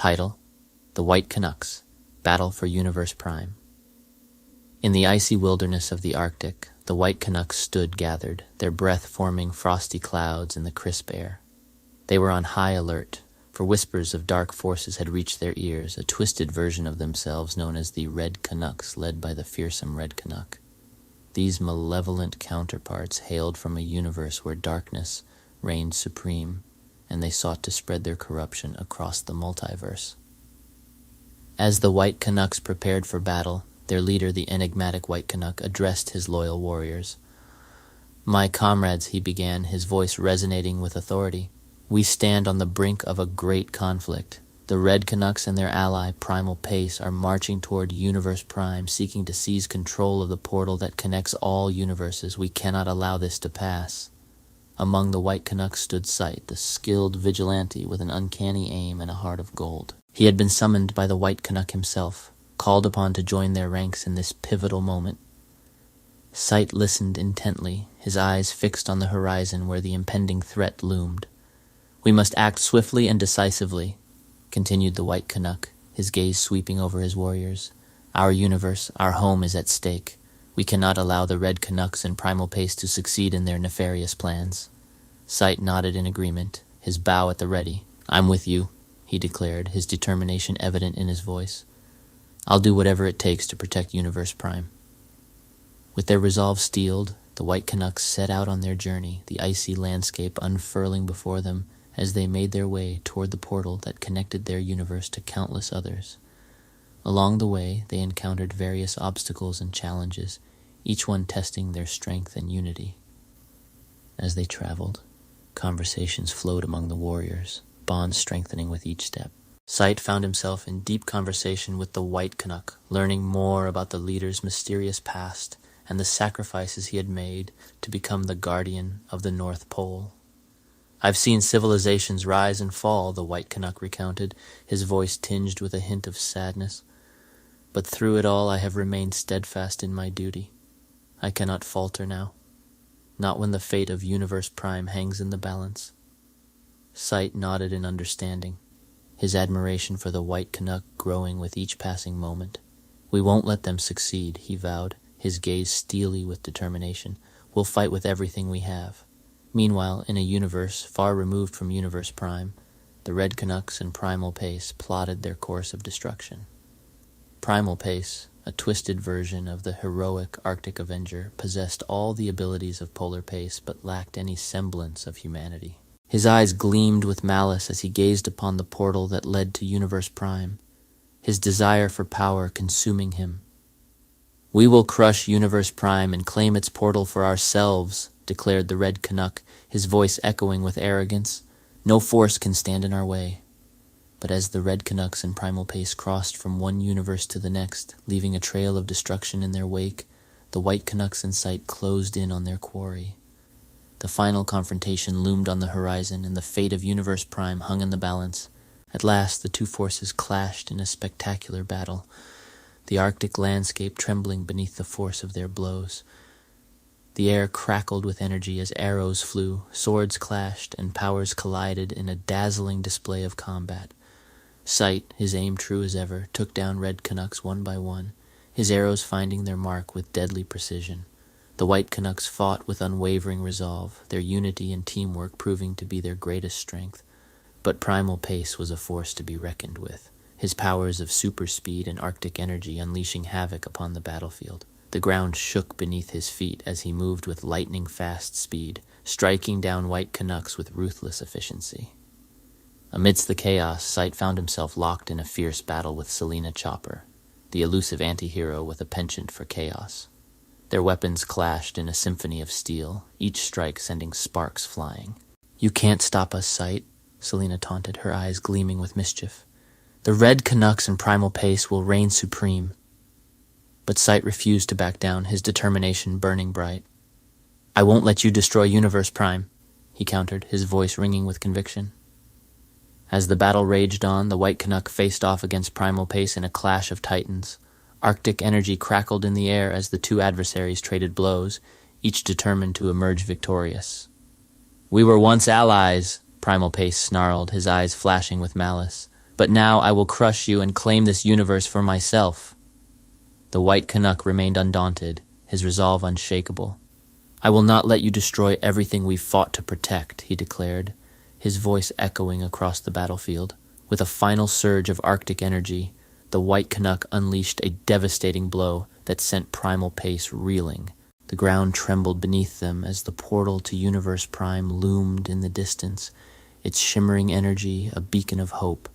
Title: The White Canucks, Battle for Universe Prime. In the icy wilderness of the Arctic, the White Canucks stood gathered, their breath forming frosty clouds in the crisp air. They were on high alert, for whispers of dark forces had reached their ears, a twisted version of themselves known as the Red Canucks, led by the fearsome Red Canuck. These malevolent counterparts hailed from a universe where darkness reigned supreme, and they sought to spread their corruption across the multiverse. As the White Canucks prepared for battle, their leader, the enigmatic White Canuck, addressed his loyal warriors. "My comrades," he began, his voice resonating with authority, "we stand on the brink of a great conflict. The Red Canucks and their ally, Primal Pace, are marching toward Universe Prime, seeking to seize control of the portal that connects all universes. We cannot allow this to pass." Among the White Canucks stood Sight, the skilled vigilante with an uncanny aim and a heart of gold. He had been summoned by the White Canuck himself, called upon to join their ranks in this pivotal moment. Sight listened intently, his eyes fixed on the horizon where the impending threat loomed. "We must act swiftly and decisively," continued the White Canuck, his gaze sweeping over his warriors. "Our universe, our home is at stake. We cannot allow the Red Canucks and Primal Pace to succeed in their nefarious plans." Sight nodded in agreement, his bow at the ready. "I'm with you," he declared, his determination evident in his voice. "I'll do whatever it takes to protect Universe Prime." With their resolve steeled, the White Canucks set out on their journey, the icy landscape unfurling before them as they made their way toward the portal that connected their universe to countless others. Along the way, they encountered various obstacles and challenges, each one testing their strength and unity. As they traveled, conversations flowed among the warriors, bonds strengthening with each step. Sight found himself in deep conversation with the White Canuck, learning more about the leader's mysterious past and the sacrifices he had made to become the guardian of the North Pole. "I've seen civilizations rise and fall," the White Canuck recounted, his voice tinged with a hint of sadness. "But through it all I have remained steadfast in my duty. I cannot falter now, not when the fate of Universe Prime hangs in the balance." Sight nodded in understanding, his admiration for the White Canuck growing with each passing moment. "We won't let them succeed," he vowed, his gaze steely with determination. "We'll fight with everything we have." Meanwhile, in a universe far removed from Universe Prime, the Red Canucks and Primal Pace plotted their course of destruction. Primal Pace, a twisted version of the heroic Arctic Avenger, possessed all the abilities of Polar Pace but lacked any semblance of humanity. His eyes gleamed with malice as he gazed upon the portal that led to Universe Prime, his desire for power consuming him. "We will crush Universe Prime and claim its portal for ourselves," declared the Red Canuck, his voice echoing with arrogance. "No force can stand in our way." But as the Red Canucks and Primal Pace crossed from one universe to the next, leaving a trail of destruction in their wake, the White Canucks in sight closed in on their quarry. The final confrontation loomed on the horizon, and the fate of Universe Prime hung in the balance. At last, the two forces clashed in a spectacular battle, the Arctic landscape trembling beneath the force of their blows. The air crackled with energy as arrows flew, swords clashed, and powers collided in a dazzling display of combat. Sight, his aim true as ever, took down Red Canucks one by one, his arrows finding their mark with deadly precision. The White Canucks fought with unwavering resolve, their unity and teamwork proving to be their greatest strength. But Primal Pace was a force to be reckoned with, his powers of super speed and Arctic energy unleashing havoc upon the battlefield. The ground shook beneath his feet as he moved with lightning-fast speed, striking down White Canucks with ruthless efficiency. Amidst the chaos, Sight found himself locked in a fierce battle with Selena Chopper, the elusive anti-hero with a penchant for chaos. Their weapons clashed in a symphony of steel, each strike sending sparks flying. "You can't stop us, Sight," Selena taunted, her eyes gleaming with mischief. "The Red Canucks and Primal Pace will reign supreme." But Sight refused to back down, his determination burning bright. "I won't let you destroy Universe Prime," he countered, his voice ringing with conviction. As the battle raged on, the White Canuck faced off against Primal Pace in a clash of titans. Arctic energy crackled in the air as the two adversaries traded blows, each determined to emerge victorious. "We were once allies," Primal Pace snarled, his eyes flashing with malice. But now I will crush you and claim this universe for myself." The White Canuck remained undaunted, his resolve unshakable. "I will not let you destroy everything we've fought to protect," he declared, his voice echoing across the battlefield. With a final surge of Arctic energy, the White Canuck unleashed a devastating blow that sent Primal Pace reeling. The ground trembled beneath them as the portal to Universe Prime loomed in the distance, its shimmering energy a beacon of hope.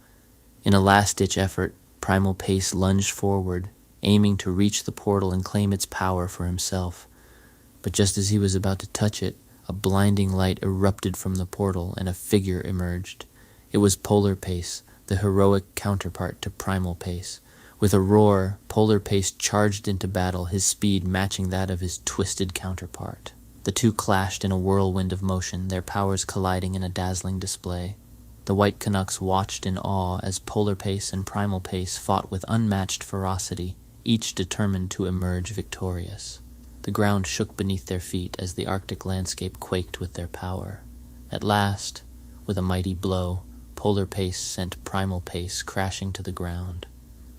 In a last-ditch effort, Primal Pace lunged forward, aiming to reach the portal and claim its power for himself. But just as he was about to touch it, a blinding light erupted from the portal and a figure emerged. It was Polar Pace, the heroic counterpart to Primal Pace. With a roar, Polar Pace charged into battle, his speed matching that of his twisted counterpart. The two clashed in a whirlwind of motion, their powers colliding in a dazzling display. The White Canucks watched in awe as Polar Pace and Primal Pace fought with unmatched ferocity, each determined to emerge victorious. The ground shook beneath their feet as the Arctic landscape quaked with their power. At last, with a mighty blow, Polar Pace sent Primal Pace crashing to the ground.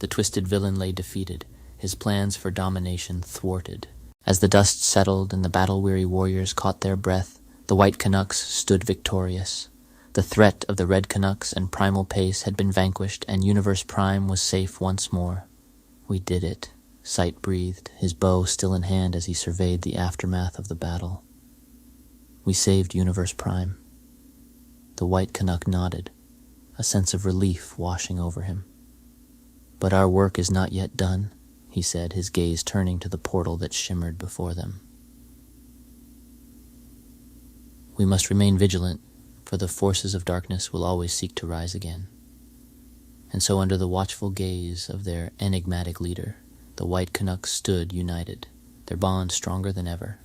The twisted villain lay defeated, his plans for domination thwarted. As the dust settled and the battle-weary warriors caught their breath, the White Canucks stood victorious. The threat of the Red Canucks and Primal Pace had been vanquished, and Universe Prime was safe once more. "We did it," Sight breathed, his bow still in hand as he surveyed the aftermath of the battle. "We saved Universe Prime." The White Canuck nodded, a sense of relief washing over him. "But our work is not yet done," he said, his gaze turning to the portal that shimmered before them. "We must remain vigilant, for the forces of darkness will always seek to rise again." And so under the watchful gaze of their enigmatic leader, the White Canucks stood united, their bond stronger than ever.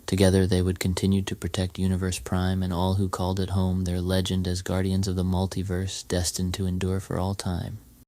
Together they would continue to protect Universe Prime and all who called it home, their legend as guardians of the multiverse destined to endure for all time.